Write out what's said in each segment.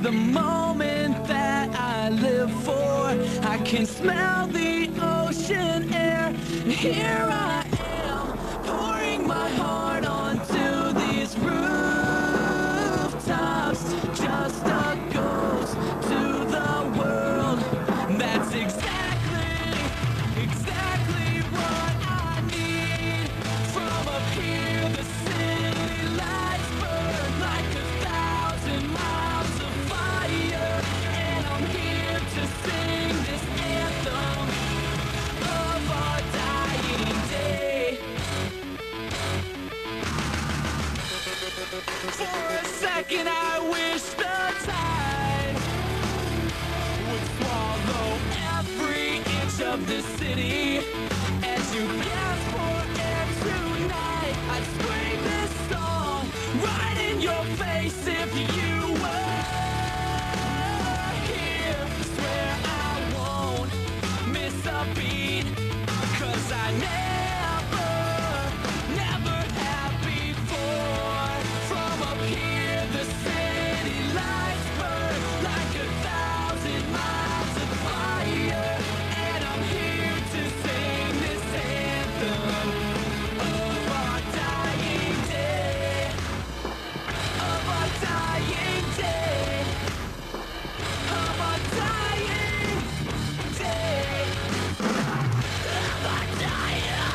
the moment that I live for. I can smell the ocean air. Here I am, pouring my heart onto these rooftops. Just a ghost to the world. That's exactly what I need. From up here, the city lights burn like 1,000 miles of fire. And I'm here to sing this anthem of our dying day. For a second I wish the tide would swallow every inch of the city. As you gasp for air tonight, I'd scream this song right in your face if you were here. Swear I won't miss a beat, 'cause I never have before. From up here, the city lights burn like 1,000 miles of fire. And I'm here to sing this anthem of our dying day. Of our dying day. Of our dying day. Of our dying.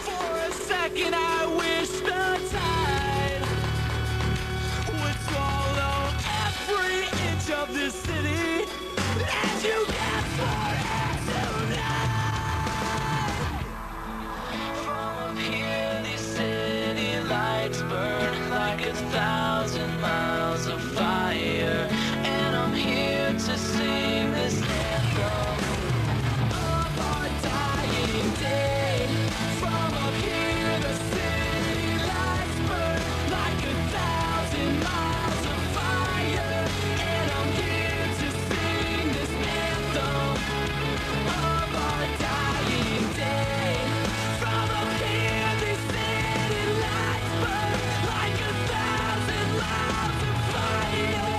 For a second I wish the tide would swallow every inch of this city. As you get for air tonight. From up here, these city lights burn like 1,000 miles of fire. And I'm here to sing this anthem of our dying day. From up here, the city lights burn like 1,000 miles of fire. And I'm here to sing this anthem of our dying day. From up here, these city lights burn like 1,000 miles of fire.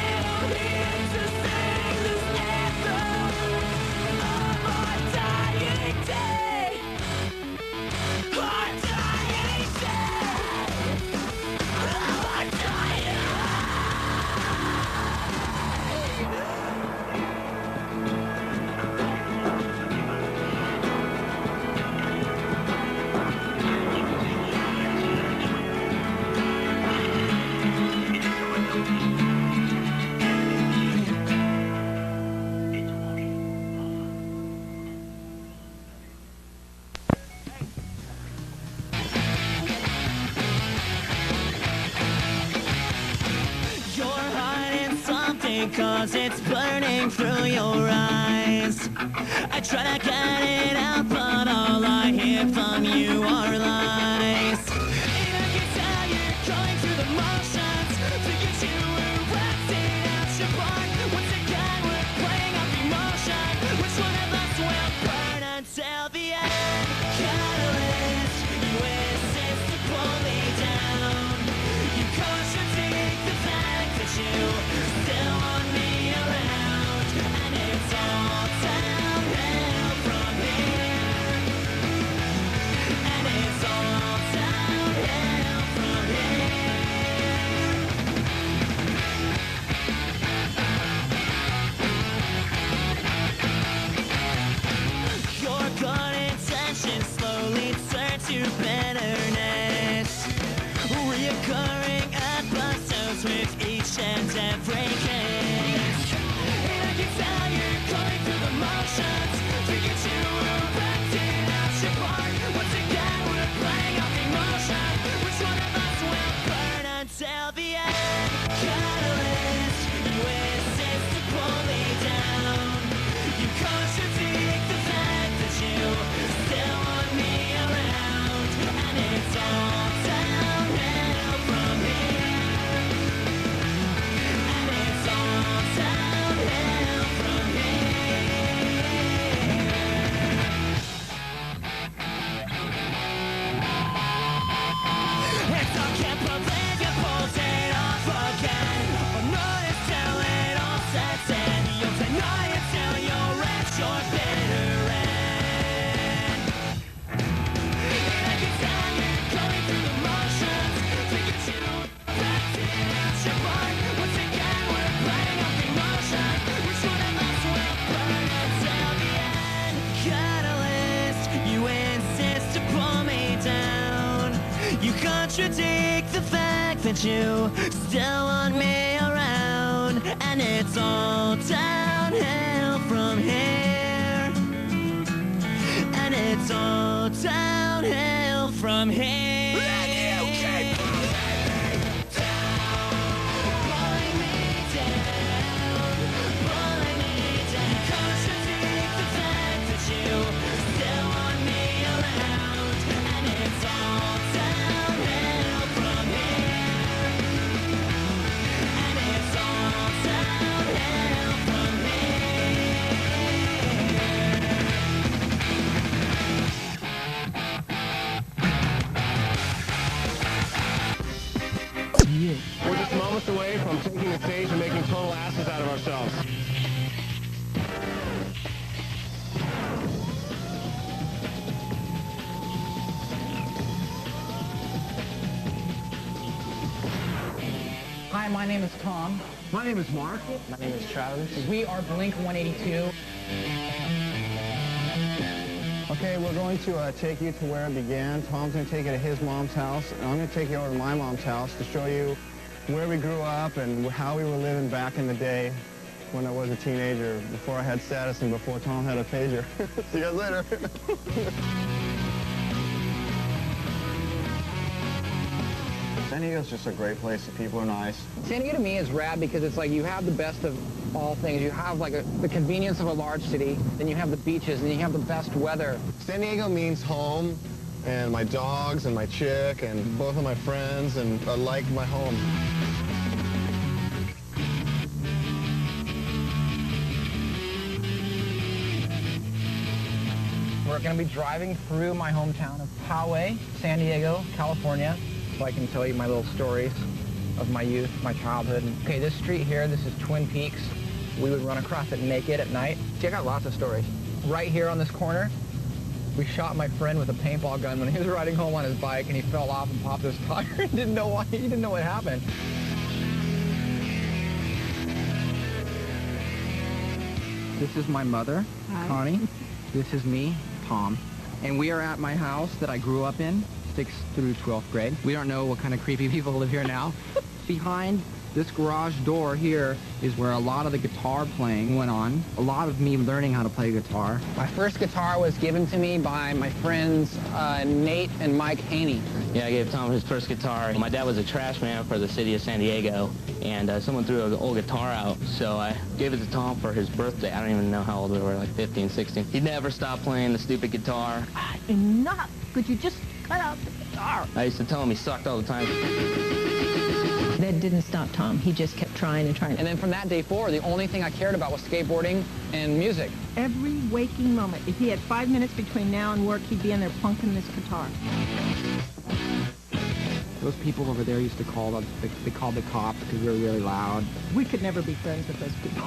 And I'm here to sing this anthem of our dying day. Our dying day. Our dying. You're hiding something, 'cause it's burning through your eyes. I try to get it out, but all I hear from you are lies. And I can tell you're going through the motions to get you erected at your barn. Once again, we're playing off emotion. Which one of us will burn until the end? Catalyst, you insist to pull me down. You contradict the fact that you still want me around. And it's all downhill from here. And it's all downhill from here. Your good intentions slowly turn to bitterness. Reoccurring episodes with each and every case. And I can tell you're going through the motions to get you erected at your barn. Once again, we're playing off emotion. Which one of us will burn until the end? Catalyst, you insist to pull me down. You contradict the fact that you still want me around. And it's all downhill from here. You contradict the fact that you still want me around, and it's all downhill from here. And it's all downhill from here. We're just moments away from taking the stage and making total asses out of ourselves. Hi, my name is Tom. My name is Mark. My name is Travis. We are Blink 182. Okay, we're going to take you to where it began. Tom's going to take you to his mom's house, and I'm going to take you over to my mom's house to show you where we grew up and how we were living back in the day when I was a teenager, before I had status and before Tom had a pager. See you guys later. San Diego's just a great place. The people are nice. San Diego to me is rad because it's like you have the best of all things. You have like the convenience of a large city, then you have the beaches, and you have the best weather. San Diego means home, and my dogs, and my chick, and both of my friends, and I like my home. We're going to be driving through my hometown of Poway, San Diego, California, so I can tell you my little stories of my youth, my childhood. Okay, this street here, this is Twin Peaks. We would run across it naked at night. See, I got lots of stories. Right here on this corner, we shot my friend with a paintball gun when he was riding home on his bike, and he fell off and popped his tire and didn't know why. He didn't know what happened. This is my mother, Hi. Connie. This is me, Tom. And we are at my house that I grew up in, 6th through 12th grade. We don't know what kind of creepy people live here now. Behind this garage door here is where a lot of the guitar playing went on. A lot of me learning how to play guitar. My first guitar was given to me by my friends Nate and Mike Haney. Yeah, I gave Tom his first guitar. My dad was a trash man for the city of San Diego, and someone threw an old guitar out, so I gave it to Tom for his birthday. I don't even know how old we were, like 15, 16. He never stopped playing the stupid guitar. Enough! Could you just cut out the guitar? I used to tell him he sucked all the time. That didn't stop Tom. He just kept trying and trying. And then from that day forward, the only thing I cared about was skateboarding and music. Every waking moment. If he had 5 minutes between now and work, he'd be in there plunking this guitar. Those people over there used to call they called the cops because we were really loud. We could never be friends with those people.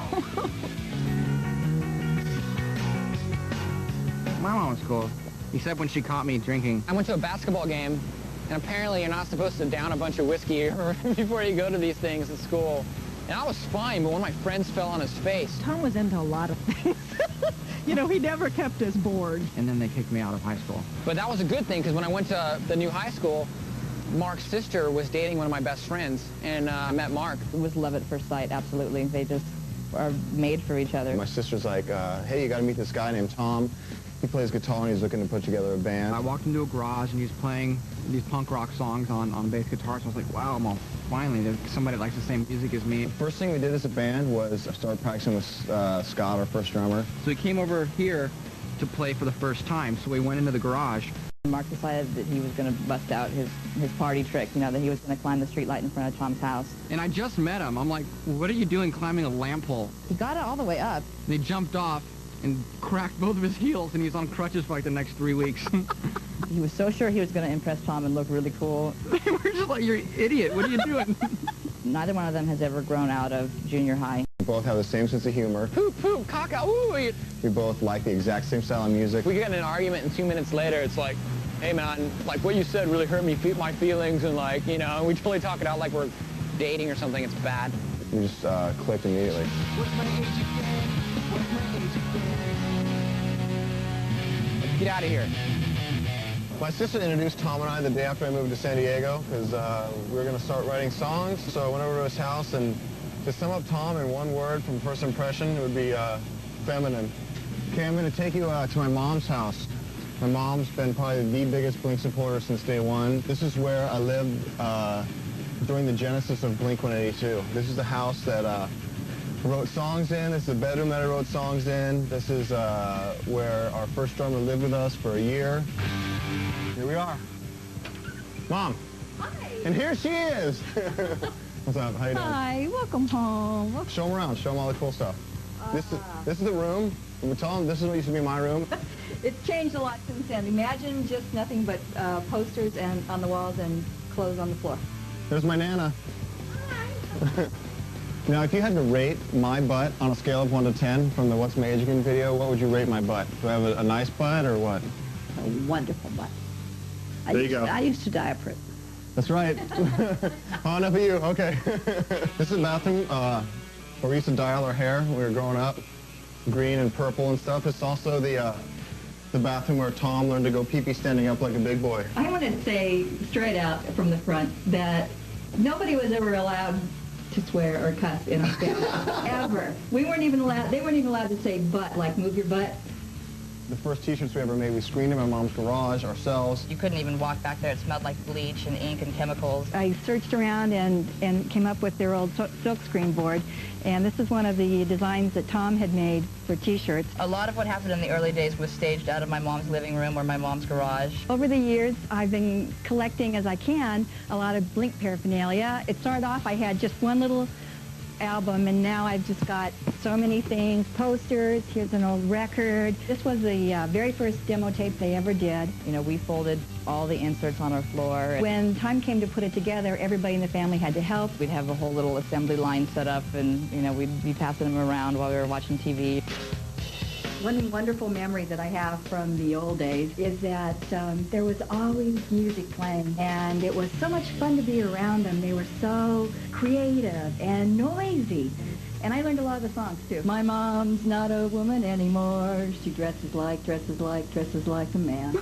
My mom was cool, except when she caught me drinking. I went to a basketball game, and apparently you're not supposed to down a bunch of whiskey before you go to these things at school. And I was fine, but one of my friends fell on his face. Tom was into a lot of things. You know, he never kept us bored. And then they kicked me out of high school. But that was a good thing, because when I went to the new high school, Mark's sister was dating one of my best friends, and I met Mark. It was love at first sight, absolutely. They just are made for each other. My sister's like, hey, you got to meet this guy named Tom. He plays guitar and he's looking to put together a band. I walked into a garage and he was playing these punk rock songs on bass guitar, so I was like, wow, well, finally, there's somebody that likes the same music as me. The first thing we did as a band was start practicing with Scott, our first drummer. So he came over here to play for the first time, so we went into the garage. Mark decided that he was going to bust out his party trick, you know, that he was going to climb the street light in front of Tom's house. And I just met him. I'm like, what are you doing climbing a lamp pole? He got it all the way up. And he jumped off and cracked both of his heels, and he was on crutches for like the next 3 weeks. He was so sure he was going to impress Tom and look really cool. They were just like, you're an idiot. What are you doing? Neither one of them has ever grown out of junior high. We both have the same sense of humor. Poop, poop, caca, ooh. We both like the exact same style of music. We get in an argument, and 2 minutes later, it's like, hey, man, like, what you said really hurt me, my feelings, and, like, you know, we totally talk it out like we're dating or something. It's bad. We just clicked immediately. What's my age again? What's my age again? Get out of here. My sister introduced Tom and I the day after I moved to San Diego because we were going to start writing songs. So I went over to his house, and to sum up Tom in one word from first impression, it would be feminine. Okay, I'm going to take you to my mom's house. My mom's been probably the biggest Blink supporter since day one. This is where I lived during the genesis of Blink 182. This is the house that I wrote songs in. This is the bedroom that I wrote songs in. This is where our first drummer lived with us for a year. Here we are. Mom. Hi. And here she is. What's up? How you doing? Hi, welcome home. Show them around. Show them all the cool stuff. This is the room. We'll tell them this is what used to be my room. It's changed a lot since then. Imagine just nothing but posters and on the walls and clothes on the floor. There's my Nana. Hi. Now, if you had to rate my butt on a scale of 1 to 10 from the What's My Age Again video, what would you rate my butt? Do I have a nice butt or what? A wonderful butt. There you go. I used to die for it. That's right. Oh, enough of you. Okay. This is a bathroom where we used to dye all our hair when we were growing up. Green and purple and stuff. It's also the bathroom where Tom learned to go pee-pee standing up like a big boy. I want to say straight out from the front that nobody was ever allowed to swear or cuss in our family, ever. They weren't even allowed to say butt, like move your butt. The first t-shirts we ever made, we screened in my mom's garage ourselves. You couldn't even walk back there. It smelled like bleach and ink and chemicals. I searched around and came up with their old silk screen board, and this is one of the designs that Tom had made for t-shirts. A lot of what happened in the early days was staged out of my mom's living room or my mom's garage. Over the years, I've been collecting, as I can, a lot of Blink paraphernalia. It started off, I had just one little album, and now I've just got so many things, posters, here's an old record. This was the very first demo tape they ever did. You know, we folded all the inserts on our floor. When time came to put it together, everybody in the family had to help. We'd have a whole little assembly line set up, and, you know, we'd be passing them around while we were watching TV. One wonderful memory that I have from the old days is that there was always music playing, and it was so much fun to be around them. They were so creative and noisy, and I learned a lot of the songs too. My mom's not a woman anymore. She dresses like a man.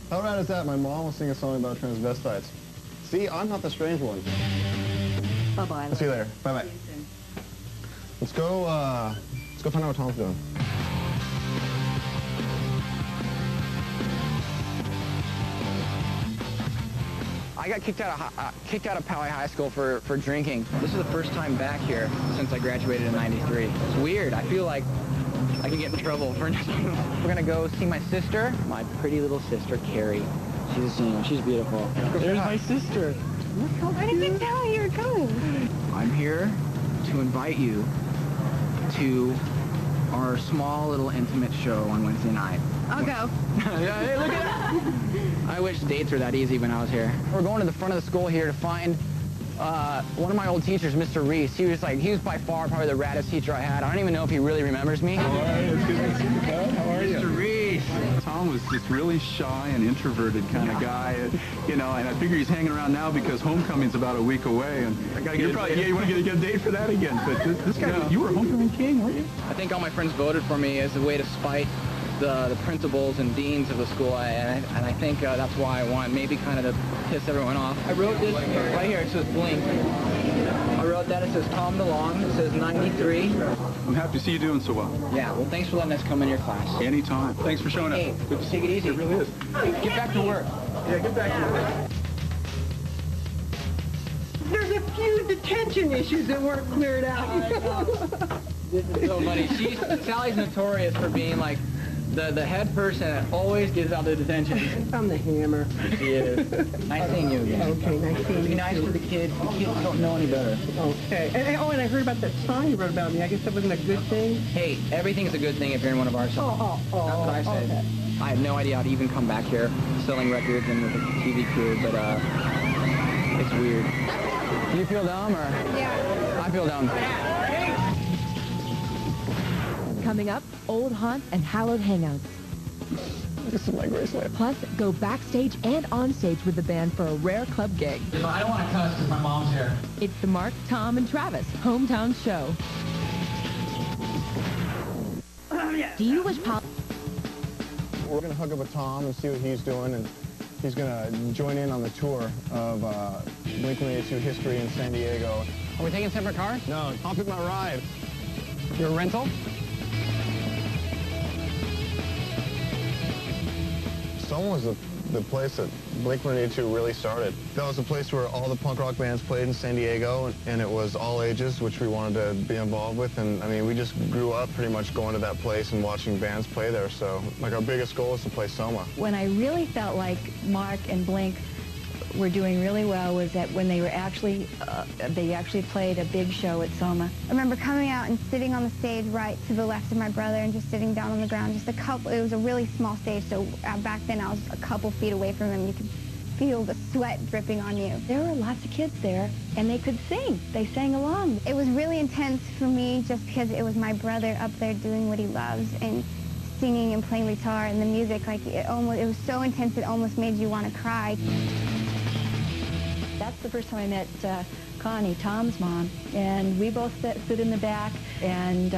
How rad is that? My mom will sing a song about transvestites. See, I'm not the strange one. Bye-bye. I'll see you later. Bye-bye. Let's go find out what Tom's doing. I got kicked out of Poway High School for drinking. This is the first time back here since I graduated in '93. It's weird. I feel like I could get in trouble for nothing. We're gonna go see my sister, my pretty little sister, Carrie. She's a senior. She's beautiful. There's my sister. Why didn't you tell me you were coming? I'm here to invite you to our small little intimate show on Wednesday night. I'll go. Hey, look at that! I wish dates were that easy when I was here. We're going to the front of the school here to find one of my old teachers, Mr. Reese. He was by far probably the raddest teacher I had. I don't even know if he really remembers me. All right, it's good to see you, Pat. How are you? Mr. Reese. Tom was this really shy and introverted kind of guy, you know, and I figure he's hanging around now because homecoming's about a week away, and you want to get a date for that again. But this guy, you were homecoming king, weren't you? I think all my friends voted for me as a way to spite the principals and deans of the school, and I think that's why I won, maybe kind of to piss everyone off. I wrote this right here. It says Blink. I wrote that. It says Tom DeLong. It says 93. I'm happy to see you doing so well. Yeah, well, thanks for letting us come in your class. Anytime. Thanks for showing up. Hey, take it easy. It really is. Get back to work. Yeah, get back to work. There's a few detention issues that weren't cleared out. This is so funny. Sally's notorious for being like the head person that always gives out the detention. I'm the hammer. She is. Nice seeing you again. Okay, nice seeing you. Be nice to the kids. The kids don't know any better. Okay. And I heard about that song you wrote about me. I guess that wasn't a good thing. Hey, everything's a good thing if you're in one of our songs. That's what I said. Okay. I had no idea how to even come back here selling records and with a TV crew, but it's weird. Do you feel dumb or? Yeah. I feel dumb. Coming up, old haunts and hallowed hangouts. This is my Graceland. Plus, go backstage and on stage with the band for a rare club gig. I don't want to cuss because my mom's here. It's the Mark, Tom, and Travis Hometown Show. Do you wish We're going to hook up with Tom and see what he's doing, and he's going to join in on the tour of Blink-182 history in San Diego. Are we taking separate cars? No, I'll pick my ride. Your rental? Soma was the place that Blink-182 really started. That was the place where all the punk rock bands played in San Diego, and it was all ages, which we wanted to be involved with. And I mean, we just grew up pretty much going to that place and watching bands play there. So like our biggest goal is to play Soma. When I really felt like Mark and Blink were doing really well was that when they were actually played a big show at Soma. I remember coming out and sitting on the stage right to the left of my brother and just sitting down on the ground, just a couple, it was a really small stage, so back then I was a couple feet away from him. You could feel the sweat dripping on you. There were lots of kids there, and they could sing. They sang along. It was really intense for me just because it was my brother up there doing what he loves and singing and playing guitar, and the music, like it was so intense it almost made you want to cry. That's the first time I met Connie, Tom's mom, and we both stood in the back and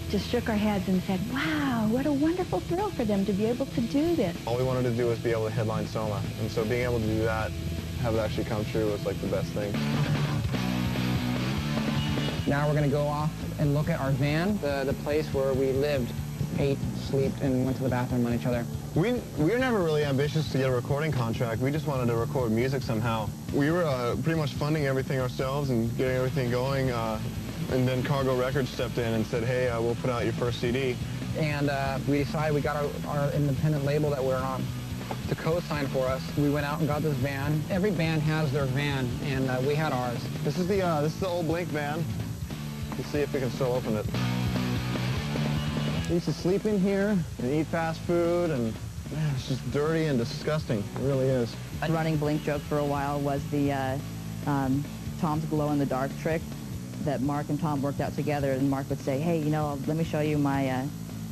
just shook our heads and said, wow, what a wonderful thrill for them to be able to do this. All we wanted to do was be able to headline Soma, and so being able to do that, have it actually come true was like the best thing. Now we're going to go off and look at our van, the place where we lived, ate, slept, and went to the bathroom on each other. We were never really ambitious to get a recording contract. We just wanted to record music somehow. We were pretty much funding everything ourselves and getting everything going. And then Cargo Records stepped in and said, hey, we'll put out your first CD. And we decided we got our independent label that we're on to co-sign for us. We went out and got this van. Every band has their van, and we had ours. This is the old Blink van. Let's see if we can still open it. We used to sleep in here and eat fast food, and man, it's just dirty and disgusting. It really is. A running Blink joke for a while was the Tom's glow-in-the-dark trick that Mark and Tom worked out together, and Mark would say, hey, let me show you my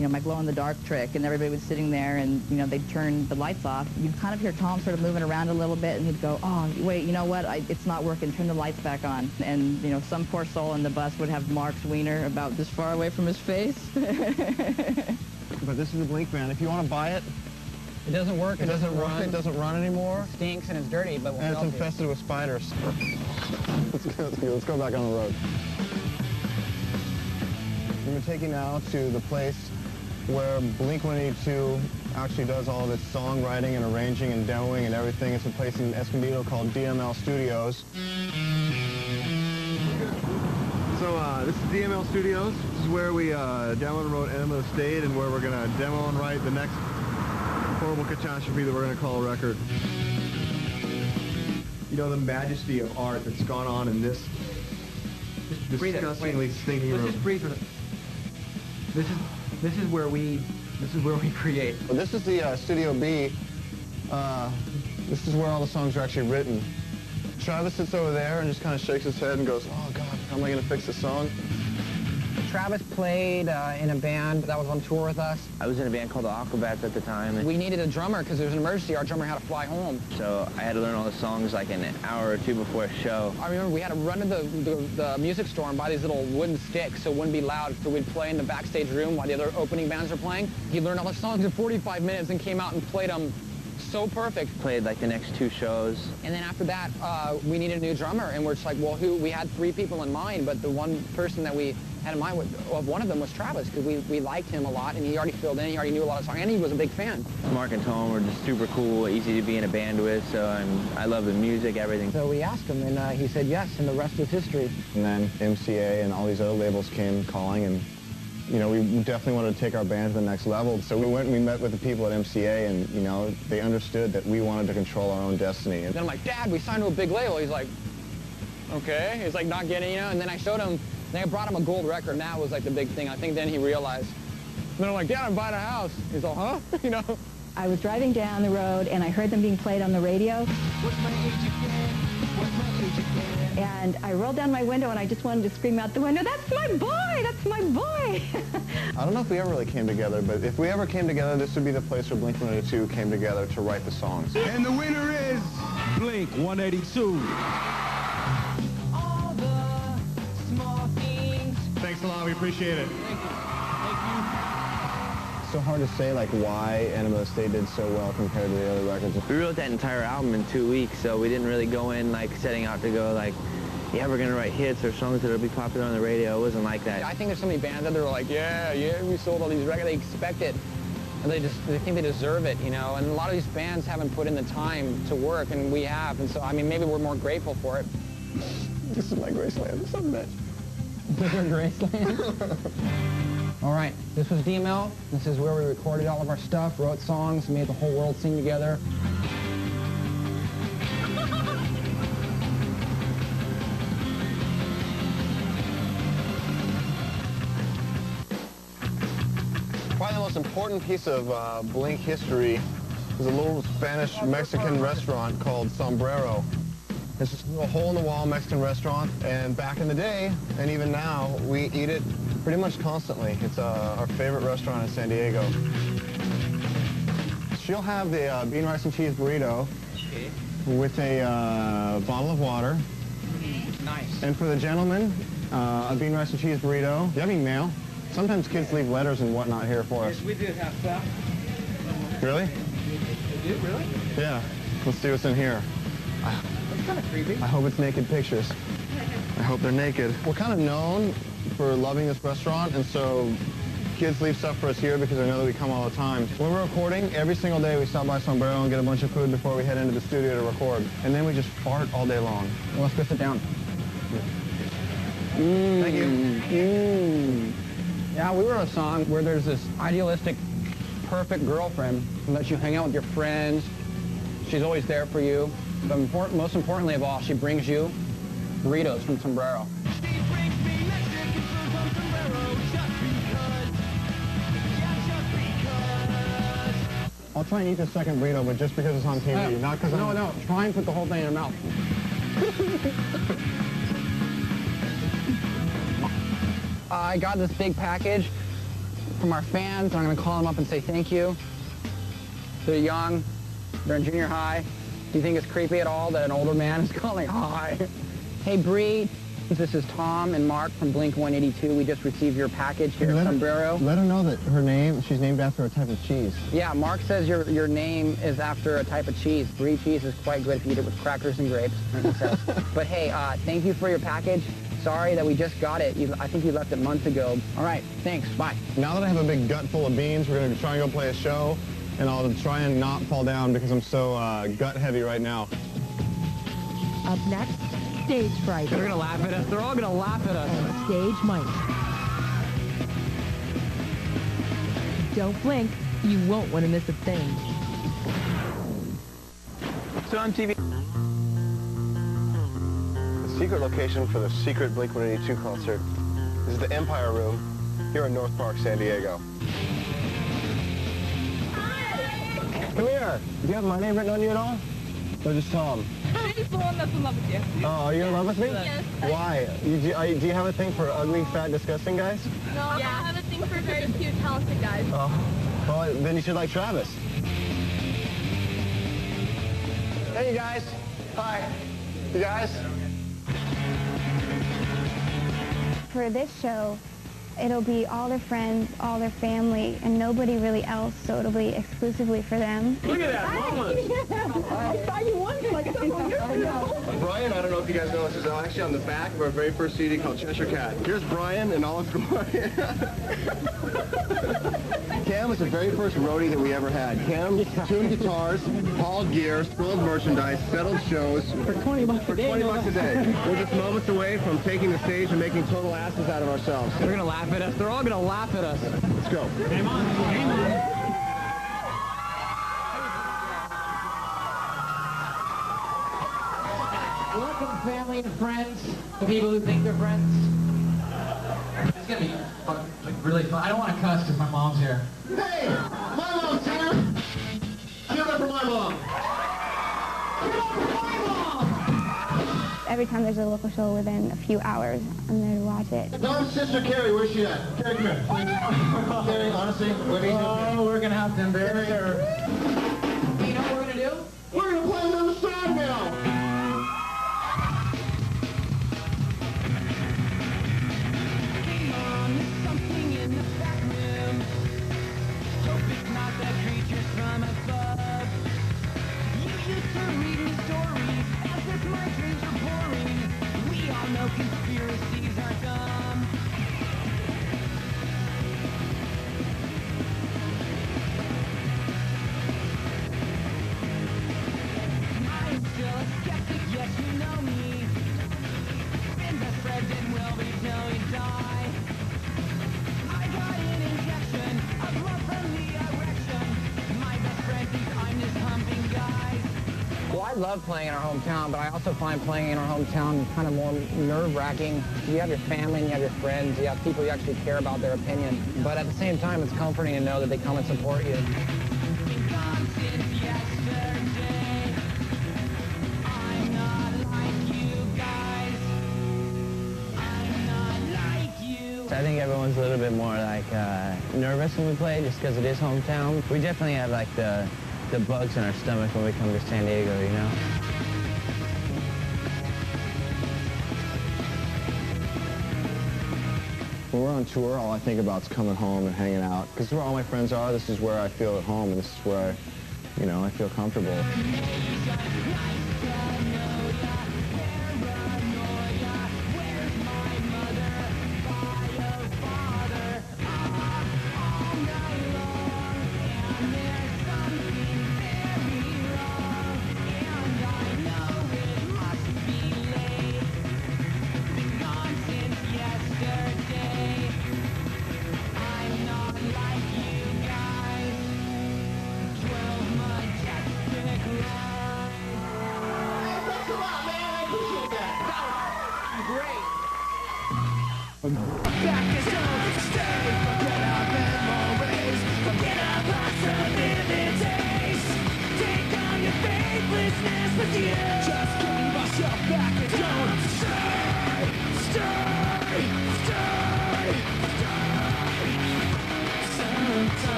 my glow-in-the-dark trick, and everybody was sitting there, and they'd turn the lights off. You'd kind of hear Tom sort of moving around a little bit, and he'd go, oh, wait, you know what, it's not working, turn the lights back on. And, some poor soul in the bus would have Mark's wiener about this far away from his face. But this is the Blink van. If you want to buy it, it doesn't work, it doesn't run. It doesn't run anymore. It stinks and it's dirty, but and it's infested with spiders. Let's go back on the road. We're taking now to the place where Blink-182 actually does all of its songwriting and arranging and demoing and everything. It's a place in Escondido called DML Studios. So this is DML Studios. This is where we demoed and wrote Enema of the State, and where we're going to demo and write the next horrible catastrophe that we're going to call a record. The majesty of art that's gone on in this disgustingly stinky room. Let's just breathe for it. This is where we create. Well, this is the Studio B. This is where all the songs are actually written. Travis sits over there and just kind of shakes his head and goes, oh God, how am I going to fix this song? Travis played in a band that was on tour with us. I was in a band called the Aquabats at the time. We needed a drummer because there was an emergency. Our drummer had to fly home. So I had to learn all the songs like an hour or two before a show. I remember we had to run to the music store and buy these little wooden sticks so it wouldn't be loud. So we'd play in the backstage room while the other opening bands were playing. He learned all the songs in 45 minutes and came out and played them so perfect. Played like the next 2 shows. And then after that, we needed a new drummer, and we're just like, well, we had 3 people in mind, but the one person that we had in mind, one of them was Travis, because we liked him a lot, and he already filled in, he already knew a lot of songs, and he was a big fan. Mark and Tom were just super cool, easy to be in a band with, so I love the music, everything. So we asked him, and he said yes, and the rest is history. And then MCA and all these other labels came calling, and we definitely wanted to take our band to the next level. So we went and we met with the people at MCA, and, they understood that we wanted to control our own destiny. And then I'm like, Dad, we signed to a big label. He's like, okay. He's like not getting, and then I showed him, then I brought him a gold record, and that was like the big thing. I think then he realized. And then I'm like, Dad, I'm buying a house. He's all, huh? I was driving down the road, and I heard them being played on the radio. What's my age again? What's my age again? And I rolled down my window, and I just wanted to scream out the window, that's my boy! That's my boy! I don't know if we ever really came together, but if we ever came together, this would be the place where Blink-182 came together to write the songs. And the winner is Blink-182. All the small things. Thanks a lot. We appreciate it. Thank you. Thank you. so hard to say like why Enema of the State did so well compared to the other records. We wrote that entire album in 2 weeks, so we didn't really go in like setting out to go like, yeah, we're gonna write hits or songs that'll be popular on the radio. It wasn't like that. I think there's so many bands out there who are like, yeah, we sold all these records. They expect it, and they think they deserve it, you know. And a lot of these bands haven't put in the time to work, and we have. And so, I mean, maybe we're more grateful for it. This is my Graceland. This is a bitch. This is your Graceland. All right, this was DML. This is where we recorded all of our stuff, wrote songs, made the whole world sing together. Probably the most important piece of Blink history is a little Spanish-Mexican restaurant called Sombrero. It's just a hole-in-the-wall Mexican restaurant, and back in the day, and even now, we eat it pretty much constantly. It's our favorite restaurant in San Diego. She'll have the bean, rice, and cheese burrito with a bottle of water. Nice. And for the gentleman, a bean, rice, and cheese burrito. Do you have any mail? Sometimes kids leave letters and whatnot here for us. Yes, we do have stuff. Really? You do, really? Yeah. Let's see what's in here. That's kind of creepy. I hope it's naked pictures. I hope they're naked. We're kind of known for loving this restaurant, and so kids leave stuff for us here because they know that we come all the time. When we're recording, every single day we stop by Sombrero and get a bunch of food before we head into the studio to record. And then we just fart all day long. Well, let's go sit down. Thank you. Yeah, we wrote a song where there's this idealistic, perfect girlfriend who lets you hang out with your friends. She's always there for you. But most importantly of all, she brings you burritos from Sombrero. I'll try and eat the second burrito, but just because it's on TV, not because I'm... No, try and put the whole thing in your mouth. I got this big package from our fans. I'm going to call them up and say thank you. They're young. They're in junior high. Do you think it's creepy at all that an older man is calling hi? Hey, Bree. This is Tom and Mark from Blink-182. We just received your package here at Sombrero. Let her know that she's named after a type of cheese. Yeah, Mark says your name is after a type of cheese. Brie cheese is quite good if you eat it with crackers and grapes, he says. But hey, thank you for your package. Sorry that we just got it. I think you left it months ago. All right, thanks, bye. Now that I have a big gut full of beans, we're going to try and go play a show, and I'll try and not fall down because I'm so gut heavy right now. Up next, Stage Fright. They're going to laugh at us. They're all going to laugh at us. And Stage Mic. Don't blink. You won't want to miss a thing. So MTV. The secret location for the secret Blink-182 concert is the Empire Room here in North Park, San Diego. Come here. Do you have my name written on you at all? Or just Tom? I'm just the one that's in love with you. Oh, are you in love with me? Yes. Why? Do you have a thing for ugly, fat, disgusting guys? No, I have a thing for very cute, talented guys. Oh, well, then you should like Travis. Hey, you guys. Hi. You guys? For this show, it'll be all their friends, all their family, and nobody really else, so it'll be exclusively for them. Look at that, mama! I saw you once, like, Brian, I don't know if you guys know, this is actually on the back of our very first CD called Cheshire Cat. Here's Brian in all his glory. Cam was the very first roadie that we ever had. Cam tuned guitars, hauled gear, sold merchandise, settled shows. For 20 bucks a day. For 20 bucks a day. We're just moments away from taking the stage and making total asses out of ourselves. They're going to laugh at us. They're all going to laugh at us. Let's go. Game on. Game on. Welcome, family and friends, the people who think they're friends. It's going to be really fun. I don't want to cuss because my mom's here. Hey, my mom's here. Give it up for my mom. Every time there's a local show within a few hours, I'm there to watch it. Tom's sister Carrie, where's she at? Carrie, come here. Carrie, honestly, what do you do? Oh, we're going to have to embarrass her. You know what we're going to do? We're going to play another song now. love playing in our hometown, but I also find playing in our hometown kind of more nerve-wracking. You have your family and you have your friends. You have people you actually care about their opinion. But at the same time, it's comforting to know that they come and support you. I think everyone's a little bit more like nervous when we play just because it is hometown. We definitely have like the bugs in our stomach when we come to San Diego, you know? When we're on tour, all I think about is coming home and hanging out. Because where all my friends are, this is where I feel at home, and this is where I feel comfortable.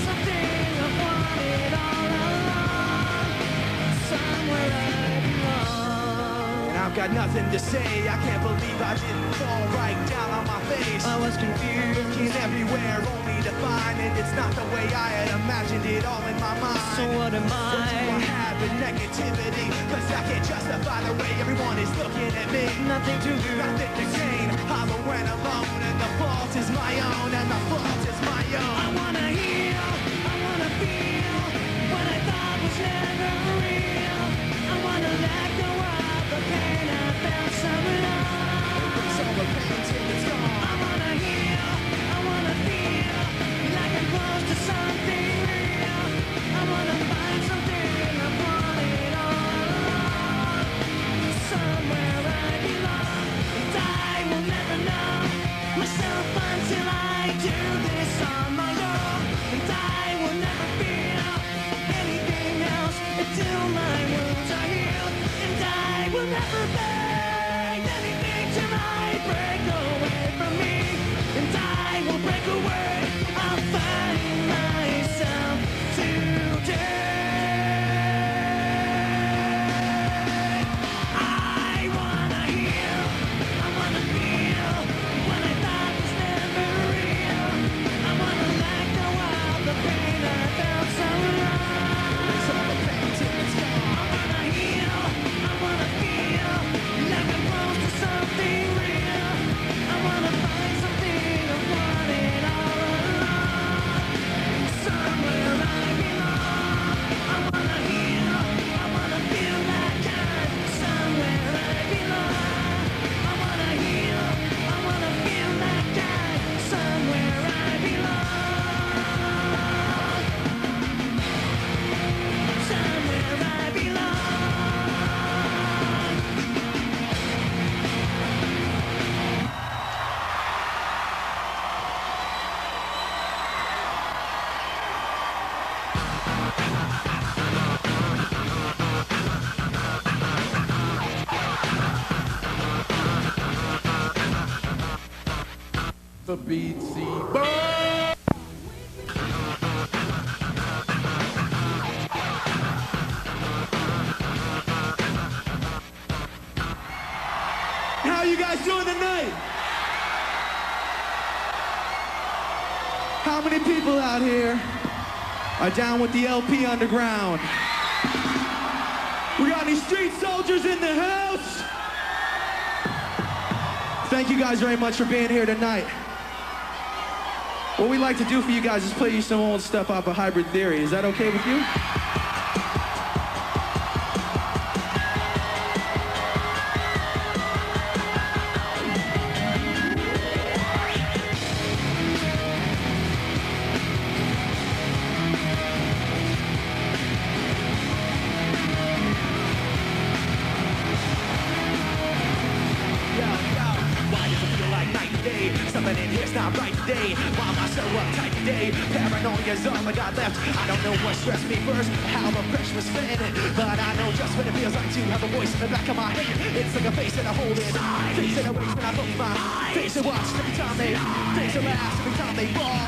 Something I wanted all along. I've got nothing to say. I can't believe I didn't fall right down on my face. I was confused, looking everywhere, only to find it. It's not the way I had imagined it all in my mind. So what am I? What do I have with negativity? Cause I can't justify the way everyone is looking at me. Nothing to do, nothing to gain. Hollow and alone, and the fault is my own, and the fault is my own. I wanna heal, I wanna feel what I thought was never real. I wanna let go of the pain I felt so long. It's all the pain till it's gone. I wanna heal, I wanna feel like I'm close to something real. I wanna find something I wanted all along. Somewhere I belong, and I will never know myself until I do this on my own. And I will never feel anything else until my wounds are healed. And I will never beg anything till I break away from me. And I will break away. I'll find myself today. I wanna heal, I wanna feel what I thought was never real. I wanna let go of the pain I felt so long. It's all the pain till it's gone. I wanna heal, I wanna feel like I'm close to something real. I wanna find something I wanted all along. Somewhere I belong. I wanna heal, I wanna feel like I'm somewhere I belong. I wanna heal, I wanna feel like I'm somewhere I belong. Somewhere I belong. The BC Boy. How you guys doing tonight? How many people out here are down with the LP underground? We got any street soldiers in the house? Thank you guys very much for being here tonight. What we like to do for you guys is play you some old stuff off of Hybrid Theory. Is that okay with you? Why does it feel like night and day? Something in here's not right today. Why am I so uptight today? Paranoia's all I got left. I don't know what stressed me first, how the pressure was fed. But I know just what it feels like to have a voice in the back of my head. It's like a face that I hold in, face that I wait when I both my face that watch every time they, face that last every time they fall.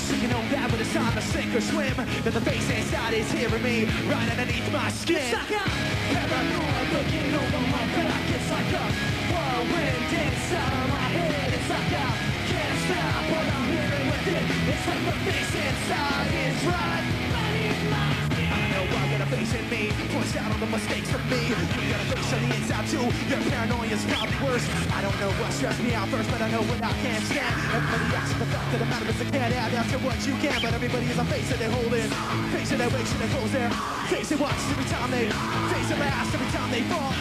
So you know that when it's time to sink or swim, that the face inside is hearing me right underneath my skin. It's like a paranoid looking over my back. It's like a whirlwind inside of my head. It's like I can't stop what I'm hearing with it. It's like the face inside is right underneath my skin. I know I got a face in me, points out all the mistakes of me. You got a face on the inside too. Your paranoia's probably worse. I don't know what stressed me out first, but I know what I can't stand. Everybody acts the fact that the matter is they can't add after what you can, but everybody is a face that they hold in, face that they wait and they close their face they watch every time they, face that last every time they fall.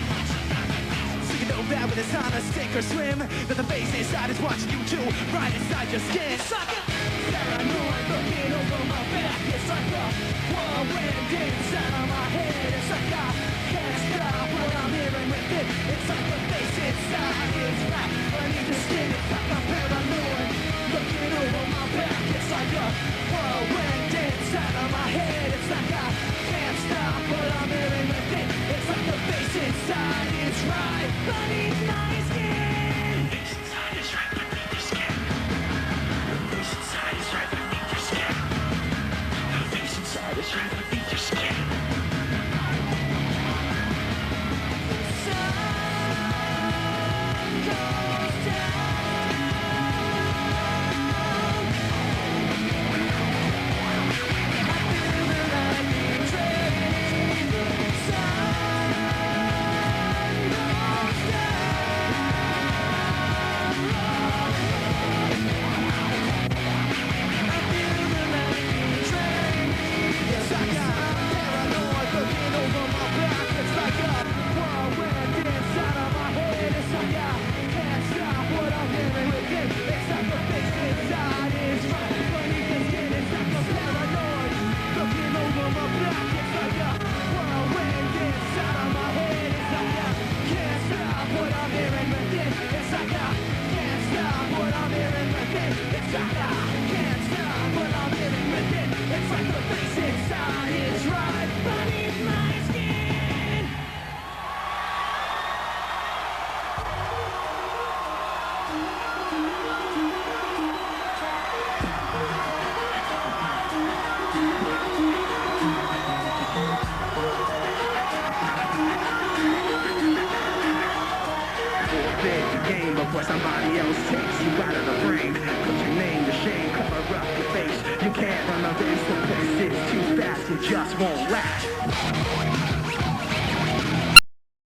So you know that when it's time to sink or swim, that the face inside is watching you too, right inside your skin. It's like a paranoid looking over my back. It's like a whirlwind inside of my head. It's like I can't stop what I'm hearing with it. It's like the face inside is right underneath the skin. It's like I'm paranoid looking over my back. It's like a whirlwind inside of my head. It's like I can't stop what I'm hearing with it. It's like the face inside is right beneath my skin. The face inside is right beneath your skin. The face inside is right beneath your skin. The face inside is right beneath your skin. game before somebody else takes you out of the frame. Put your name to shame, cover up your face. You can't run a race for places too fast, it just won't last.